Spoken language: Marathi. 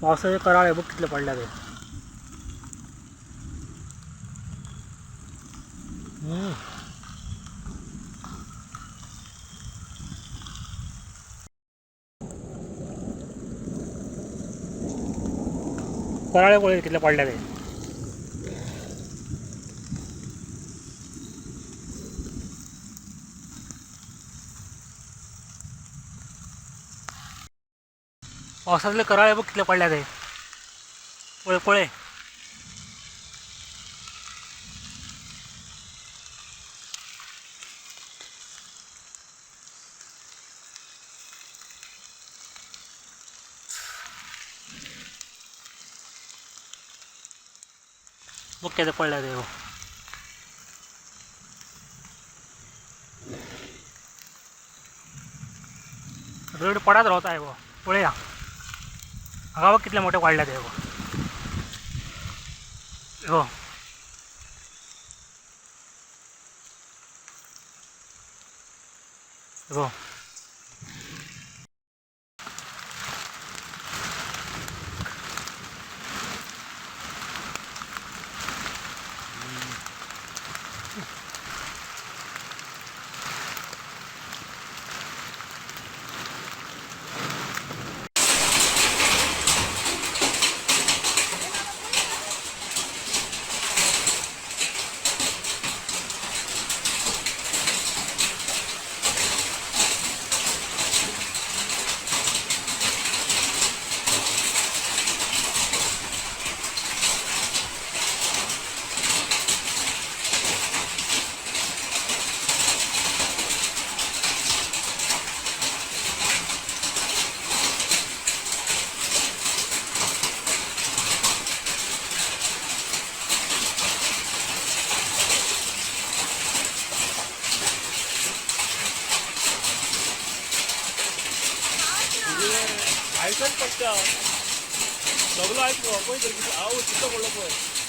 पावसाचे कराळे बघ कितले पडल्या ते. कराळे कोळे कितले पडल्या ते. पावसातले कराळे बघ कितले पडल्या ते. कोळे कोळे बघ किती पडल्या ते. रोड पडत राहत आहे वो कोळे या बघ कितले मोठे वाढल्या ते. हो हो ऐकत पडतं सगळं ऐकू आपण तिथं पडलं पण